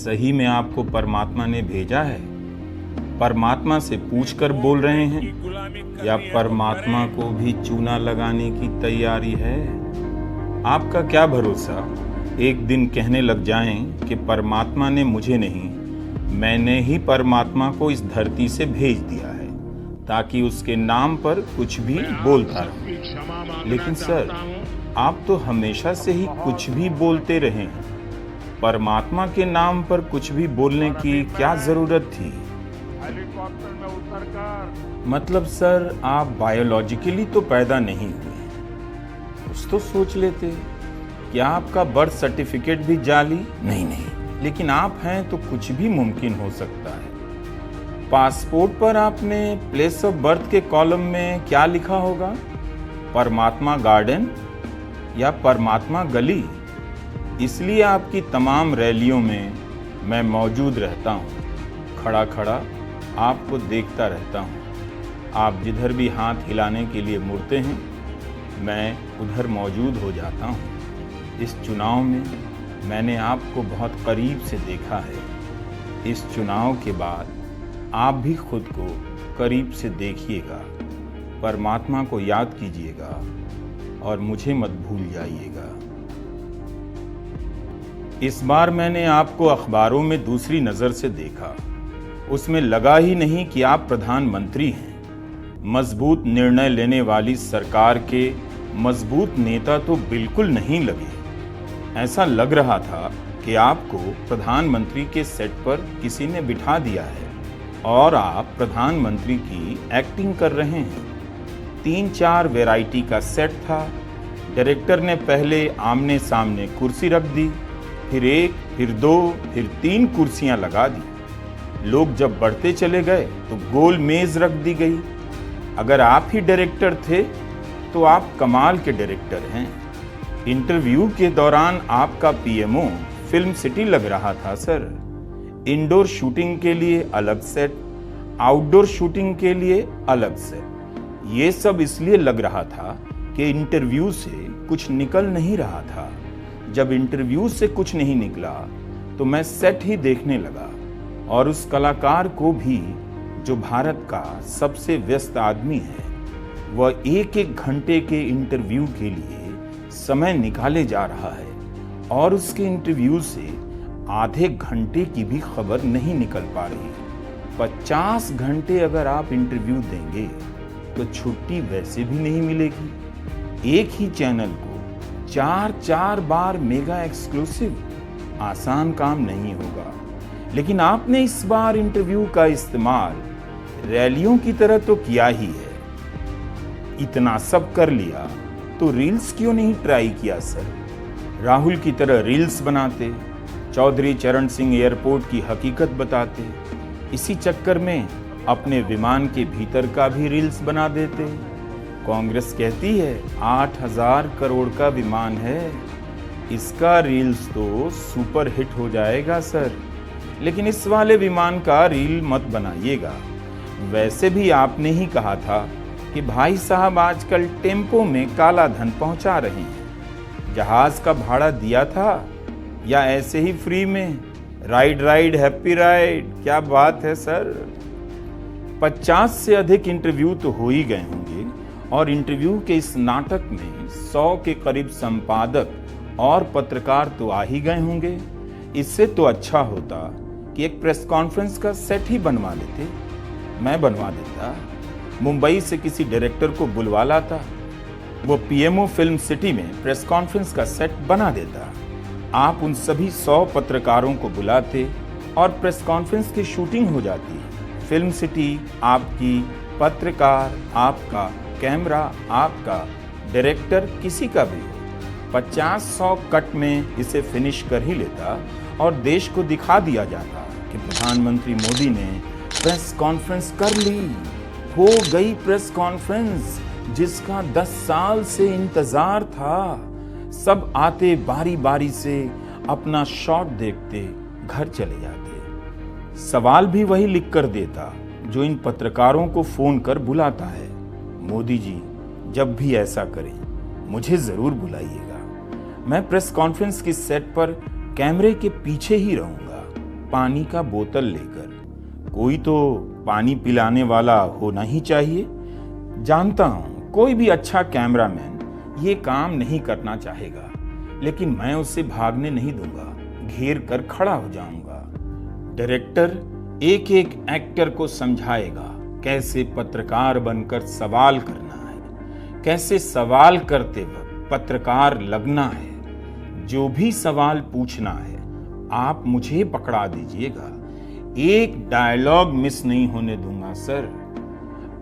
सही में आपको परमात्मा ने भेजा है? परमात्मा से पूछकर बोल रहे हैं या परमात्मा को भी चूना लगाने की तैयारी है? आपका क्या भरोसा एक दिन कहने लग जाएं कि परमात्मा ने मुझे नहीं, मैंने ही परमात्मा को इस धरती से भेज दिया है ताकि उसके नाम पर कुछ भी बोलता रहूं। लेकिन सर, आप तो हमेशा से ही कुछ भी बोलते रहे हैं। परमात्मा के नाम पर कुछ भी बोलने की क्या जरूरत थी? हेलीकॉप्टर में उतरकर मतलब सर, आप बायोलॉजिकली तो पैदा नहीं हुए, कुछ तो सोच लेते। क्या आपका बर्थ सर्टिफिकेट भी जाली? नहीं, लेकिन आप हैं तो कुछ भी मुमकिन हो सकता है। पासपोर्ट पर आपने प्लेस ऑफ बर्थ के कॉलम में क्या लिखा होगा? परमात्मा गार्डन या परमात्मा गली? इसलिए आपकी तमाम रैलियों में मैं मौजूद रहता हूँ, खड़ा खड़ा आपको देखता रहता हूँ। आप जिधर भी हाथ हिलाने के लिए मुड़ते हैं, मैं उधर मौजूद हो जाता हूँ। इस चुनाव में मैंने आपको बहुत करीब से देखा है। इस चुनाव के बाद आप भी खुद को करीब से देखिएगा, परमात्मा को याद कीजिएगा और मुझे मत भूल जाइएगा। इस बार मैंने आपको अखबारों में दूसरी नज़र से देखा। उसमें लगा ही नहीं कि आप प्रधानमंत्री हैं। मजबूत निर्णय लेने वाली सरकार के मजबूत नेता तो बिल्कुल नहीं लगे। ऐसा लग रहा था कि आपको प्रधानमंत्री के सेट पर किसी ने बिठा दिया है और आप प्रधानमंत्री की एक्टिंग कर रहे हैं। 3-4 वैरायटी का सेट था। डायरेक्टर ने पहले आमने सामने कुर्सी रख दी, फिर 1, फिर 2, फिर 3 कुर्सियां लगा दी। लोग जब बढ़ते चले गए तो गोल मेज रख दी गई। अगर आप ही डायरेक्टर थे तो आप कमाल के डायरेक्टर हैं। इंटरव्यू के दौरान आपका पीएमओ फिल्म सिटी लग रहा था सर। इंडोर शूटिंग के लिए अलग सेट, आउटडोर शूटिंग के लिए अलग सेट। ये सब इसलिए लग रहा था कि इंटरव्यू से कुछ निकल नहीं रहा था। जब इंटरव्यू से कुछ नहीं निकला तो मैं सेट ही देखने लगा और उस कलाकार को भी, जो भारत का सबसे व्यस्त आदमी है, वह 1-1 घंटे के इंटरव्यू के लिए समय निकाले जा रहा है और उसके इंटरव्यू से आधे घंटे की भी खबर नहीं निकल पा रही। 50 घंटे अगर आप इंटरव्यू देंगे तो छुट्टी वैसे भी नहीं मिलेगी। एक ही चैनल को 4-4 बार मेगा एक्सक्लूसिव, आसान काम नहीं होगा। लेकिन आपने इस बार इंटरव्यू का इस्तेमाल रैलियों की तरह तो किया ही है। इतना सब कर लिया तो रील्स क्यों नहीं ट्राई किया सर? राहुल की तरह रील्स बनाते, चौधरी चरण सिंह एयरपोर्ट की हकीकत बताते, इसी चक्कर में अपने विमान के भीतर का भी रील्स बना देते। कांग्रेस कहती है 8,000 करोड़ का विमान है, इसका रील्स तो सुपर हिट हो जाएगा सर। लेकिन इस वाले विमान का रील मत बनाइएगा। वैसे भी आपने ही कहा था कि भाई साहब आजकल टेम्पो में काला धन पहुंचा रहे हैं। जहाज का भाड़ा दिया था या ऐसे ही फ्री में? राइड हैप्पी राइड, क्या बात है सर। 50 से अधिक इंटरव्यू तो हो ही गए होंगे और इंटरव्यू के इस नाटक में 100 के करीब संपादक और पत्रकार तो आ ही गए होंगे। इससे तो अच्छा होता कि एक प्रेस कॉन्फ्रेंस का सेट ही बनवा लेते। मैं बनवा देता, मुंबई से किसी डायरेक्टर को बुलवा लाता, वो पीएमओ फिल्म सिटी में प्रेस कॉन्फ्रेंस का सेट बना देता। आप उन सभी 100 पत्रकारों को बुलाते और प्रेस कॉन्फ्रेंस की शूटिंग हो जाती। फिल्म सिटी आपकी, पत्रकार आपका, कैमरा आपका, डायरेक्टर किसी का भी हो। 50-100 कट में इसे फिनिश कर ही लेता और देश को दिखा दिया जाता कि प्रधानमंत्री मोदी ने प्रेस कॉन्फ्रेंस कर ली। हो गई प्रेस कॉन्फ्रेंस जिसका 10 साल से इंतजार था। सब आते बारी बारी से अपना शॉट देखते घर चले जाते। सवाल भी वही लिख कर देता जो इन पत्रकारों को फोन कर बुलाता है। मोदी जी, जब भी ऐसा करें मुझे जरूर बुलाइएगा। मैं प्रेस कॉन्फ्रेंस की सेट पर कैमरे के पीछे ही रहूंगा। पानी का बोतल लेकर। कोई तो पानी पिलाने वाला होना ही चाहिए। जानता हूं कोई भी अच्छा कैमरामैन ये काम नहीं करना चाहेगा, लेकिन मैं उससे भागने नहीं दूंगा, घेर कर खड़ा हो जाऊंगा। डायरेक्टर एक एक एक्टर को समझाएगा कैसे पत्रकार बनकर सवाल करना है, कैसे सवाल करते वक्त पत्रकार लगना है। जो भी सवाल पूछना है आप मुझे पकड़ा दीजिएगा, एक डायलॉग मिस नहीं होने दूंगा सर।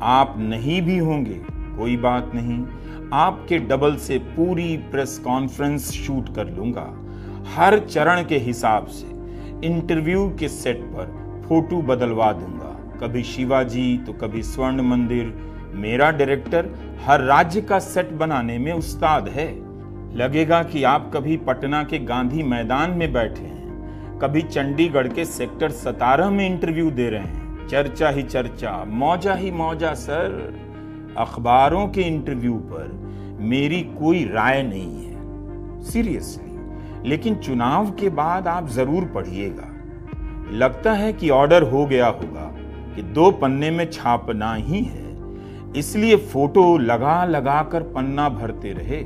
आप नहीं भी होंगे कोई बात नहीं, आपके डबल से पूरी प्रेस कॉन्फ्रेंस शूट कर लूंगा। हर चरण के हिसाब से इंटरव्यू के सेट पर फोटो बदलवा दूंगा, कभी शिवाजी तो कभी स्वर्ण मंदिर। मेरा डायरेक्टर हर राज्य का सेट बनाने में उस्ताद है। लगेगा कि आप कभी पटना के गांधी मैदान में बैठे हैं, कभी चंडीगढ़ के सेक्टर 17 में इंटरव्यू दे रहे हैं। चर्चा ही चर्चा, मौजा ही मौजा सर। अखबारों के इंटरव्यू पर मेरी कोई राय नहीं है, सीरियसली। लेकिन चुनाव के बाद आप जरूर पढ़िएगा। लगता है कि ऑर्डर हो गया होगा कि 2 पन्ने में छापना ही है, इसलिए फोटो लगा लगा कर पन्ना भरते रहे।